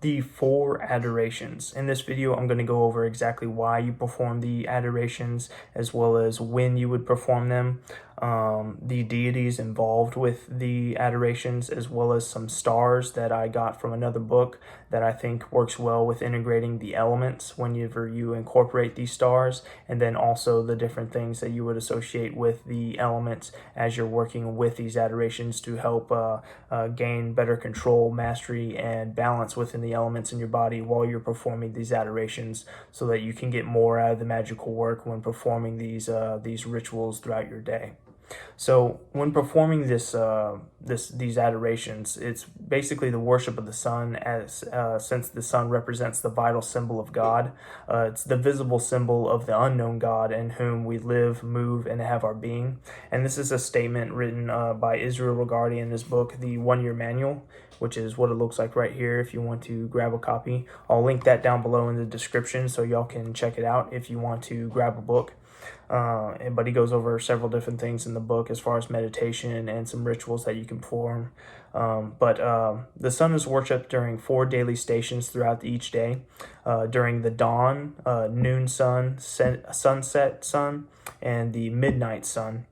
the Four Adorations. In this video, I'm going to go over exactly why you perform the adorations, as well as when you would perform them, the deities involved with the adorations, as well as some stars that I got from another book that I think works well with integrating the elements whenever you incorporate these stars, and then also the different things that you would associate with the elements as you're working with these adorations to help gain better control, mastery, and balance within the elements in your body while you're performing these adorations, so that you can get more out of the magical work when performing these rituals throughout your day. So when performing these adorations, it's basically the worship of the sun, as since the sun represents the vital symbol of God. It's the visible symbol of the unknown God in whom we live, move, and have our being. And this is a statement written by Israel Regardie in his book, The 1 Year Manual, which is what it looks like right here if you want to grab a copy. I'll link that down below in the description so y'all can check it out if you want to grab a book. But he goes over several different things in the book as far as meditation and some rituals that you can perform. But the sun is worshipped during 4 daily stations throughout each day. During the dawn, noon sun, sunset sun, and the midnight sun.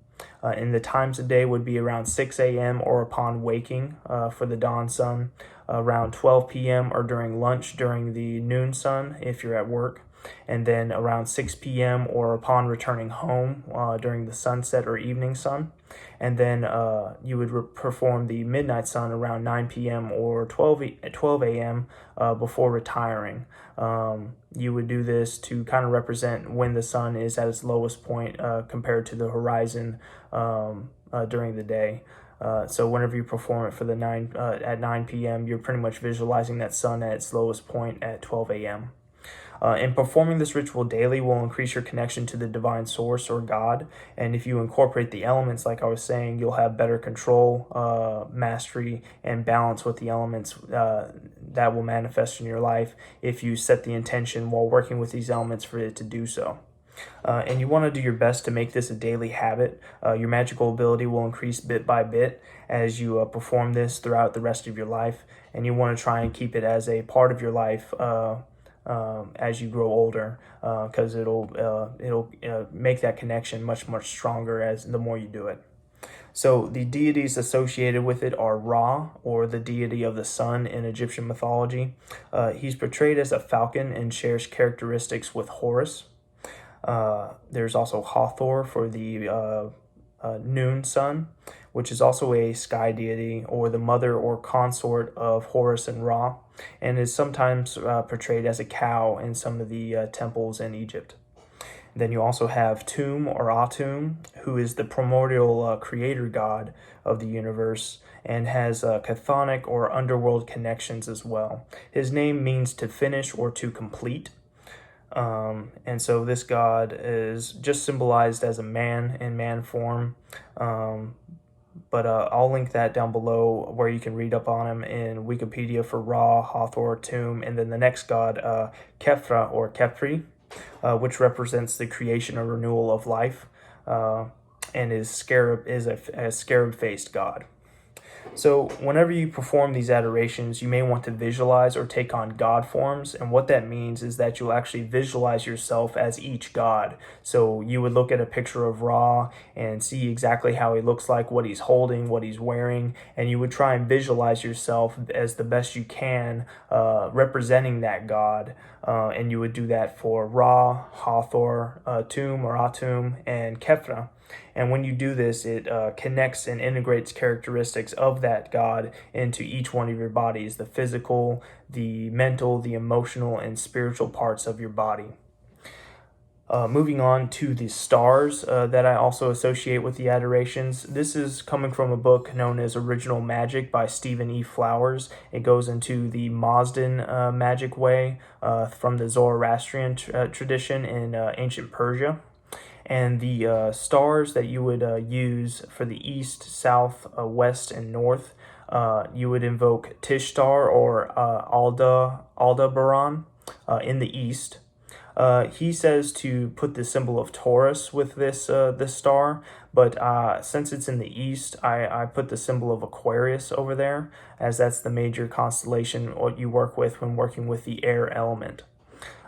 And the times of day would be around 6 a.m. or upon waking for the dawn sun, around 12 p.m. or during lunch during the noon sun if you're at work, and then around 6 p.m. or upon returning home during the sunset or evening sun. And then you would perform the midnight sun around 9 p.m. or 12 a.m. Before retiring. You would do this to kind of represent when the sun is at its lowest point compared to the horizon during the day. So whenever you perform it for the at 9 p.m., you're pretty much visualizing that sun at its lowest point at 12 a.m. And performing this ritual daily will increase your connection to the divine source or God. And if you incorporate the elements, like I was saying, you'll have better control, mastery, and balance with the elements that will manifest in your life if you set the intention while working with these elements for it to do so. And you want to do your best to make this a daily habit. Your magical ability will increase bit by bit as you perform this throughout the rest of your life. And you want to try and keep it as a part of your life as you grow older, because it'll make that connection much stronger as the more you do it. So the deities associated with it are Ra, or the deity of the sun in Egyptian mythology. He's portrayed as a falcon and shares characteristics with Horus. There's also Hathor for the noon sun, which is also a sky deity, or the mother or consort of Horus and Ra, and is sometimes portrayed as a cow in some of the temples in Egypt. Then you also have Tum or Atum, who is the primordial creator god of the universe and has chthonic or underworld connections as well. His name means to finish or to complete. And so this god is just symbolized as a man in man form. But I'll link that down below where you can read up on him in Wikipedia for Ra, Hathor, Tum, and then the next god, Kefra or Kepri, which represents the creation or renewal of life, and is a scarab-faced god. So whenever you perform these adorations, you may want to visualize or take on god forms, and what that means is that you'll actually visualize yourself as each god. So you would look at a picture of Ra and see exactly how he looks like, what he's holding, what he's wearing, and you would try and visualize yourself as the best you can, representing that god. And you would do that for Ra, Hathor, Tum or Atum, and Kefra. And when you do this, it connects and integrates characteristics of that god into each one of your bodies: the physical, the mental, the emotional, and spiritual parts of your body. Moving on to the stars that I also associate with the adorations. This is coming from a book known as Original Magick by Stephen E. Flowers. It goes into the Mazdan magic way from the Zoroastrian tradition in ancient Persia. And the stars that you would use for the east, south, west, and north, you would invoke Tishtar or Aldebaran in the east. He says to put the symbol of Taurus with this star, but since it's in the east, I put the symbol of Aquarius over there, as that's the major constellation what you work with when working with the air element.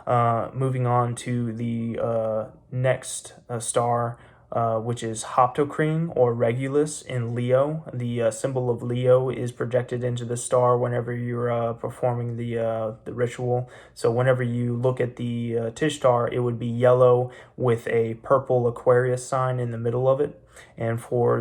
Moving on to the next star, which is Hoptocrene or Regulus in Leo. The symbol of Leo is projected into the star whenever you're performing the ritual. So whenever you look at the Tishtar, it would be yellow with a purple Aquarius sign in the middle of it. And for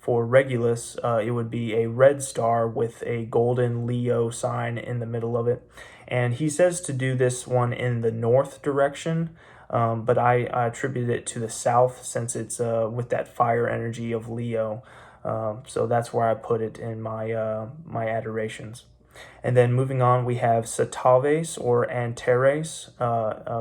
Regulus, it would be a red star with a golden Leo sign in the middle of it. And he says to do this one in the north direction, but I attribute it to the south since it's with that fire energy of Leo. So that's where I put it in my adorations. And then moving on, we have Sataves or Antares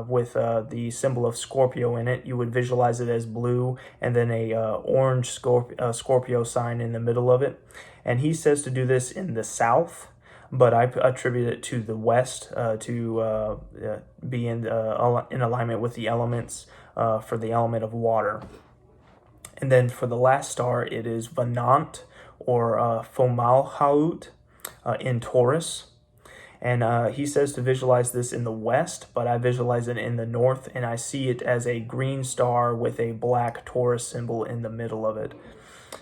with the symbol of Scorpio in it. You would visualize it as blue and then a orange Scorpio sign in the middle of it. And he says to do this in the south, but I attribute it to the west to be in alignment with the elements for the element of water. And then for the last star, it is Venant or Fomalhaut in Taurus. And he says to visualize this in the west, but I visualize it in the north, and I see it as a green star with a black Taurus symbol in the middle of it.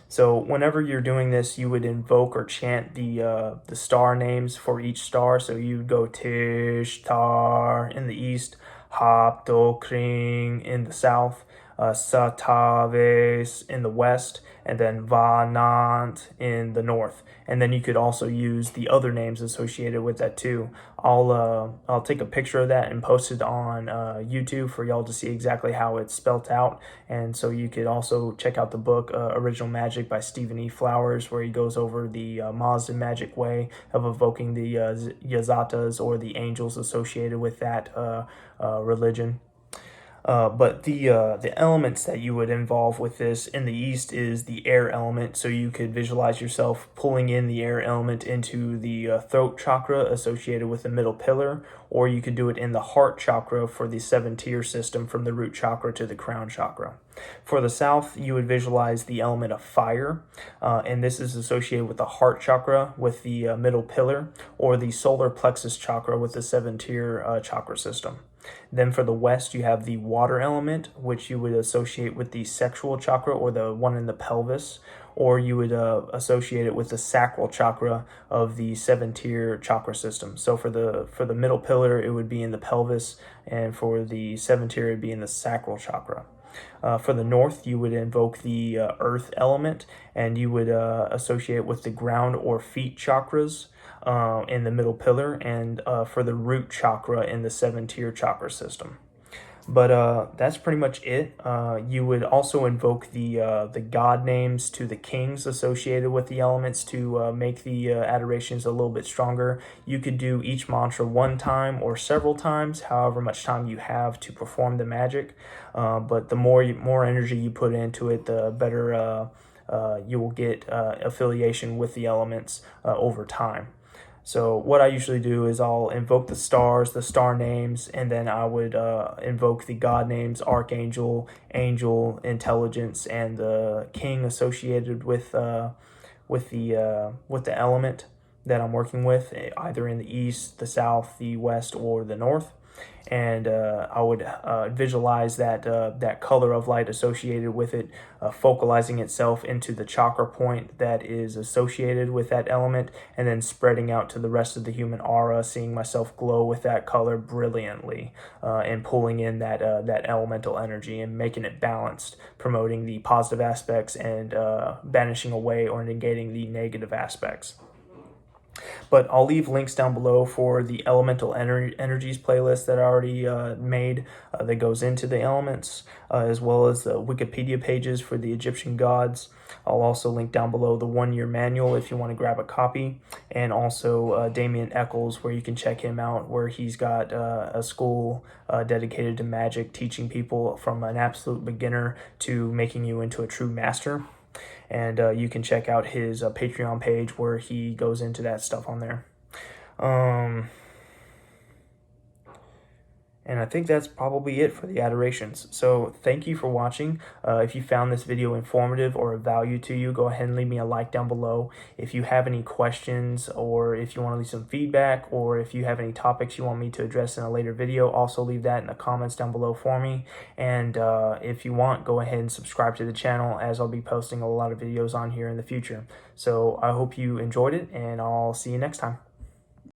So whenever you're doing this, you would invoke or chant the star names for each star. So you would go Tishtar in the east, Hoptocrene in the south, Sataves in the west, and then Vanant in the north. And then you could also use the other names associated with that too. I'll take a picture of that and post it on YouTube for y'all to see exactly how it's spelt out. And so you could also check out the book Original Magic by Stephen E. Flowers, where he goes over the Mazda magic way of evoking the Yazatas or the angels associated with that religion. But the elements that you would involve with this in the east is the air element. So you could visualize yourself pulling in the air element into the throat chakra associated with the middle pillar, or you could do it in the heart chakra for the 7-tier system from the root chakra to the crown chakra. For the south, you would visualize the element of fire, and this is associated with the heart chakra with the middle pillar, or the solar plexus chakra with the 7-tier chakra system. Then for the west, you have the water element, which you would associate with the sexual chakra or the one in the pelvis, or you would associate it with the sacral chakra of the 7-tier chakra system. So for the middle pillar, it would be in the pelvis, and for the 7-tier, it would be in the sacral chakra. For the north, you would invoke the earth element, and you would associate it with the ground or feet chakras in the middle pillar, and for the root chakra in the 7-tier chakra system. But that's pretty much it. You would also invoke the god names to the kings associated with the elements to make the adorations a little bit stronger. You could do each mantra one time or several times, however much time you have to perform the magic. But the more energy you put into it, the better you will get affiliation with the elements over time. So what I usually do is I'll invoke the stars, the star names, and then I would invoke the god names, archangel, angel, intelligence, and the king associated with the element that I'm working with, either in the east, the south, the west, or the north. And I would visualize that color of light associated with it, focalizing itself into the chakra point that is associated with that element, and then spreading out to the rest of the human aura, seeing myself glow with that color brilliantly, and pulling in that elemental energy and making it balanced, promoting the positive aspects and banishing away or negating the negative aspects. But I'll leave links down below for the elemental energies playlist that I already made that goes into the elements, as well as the Wikipedia pages for the Egyptian gods. I'll also link down below the 1-year manual if you want to grab a copy, and also Damien Echols, where you can check him out, where he's got a school dedicated to magic, teaching people from an absolute beginner to making you into a true master. And you can check out his Patreon page where he goes into that stuff on there. And I think that's probably it for the adorations. So thank you for watching. If you found this video informative or of value to you, go ahead and leave me a like down below. If you have any questions, or if you want to leave some feedback, or if you have any topics you want me to address in a later video, also leave that in the comments down below for me. And if you want, go ahead and subscribe to the channel, as I'll be posting a lot of videos on here in the future. So I hope you enjoyed it, and I'll see you next time.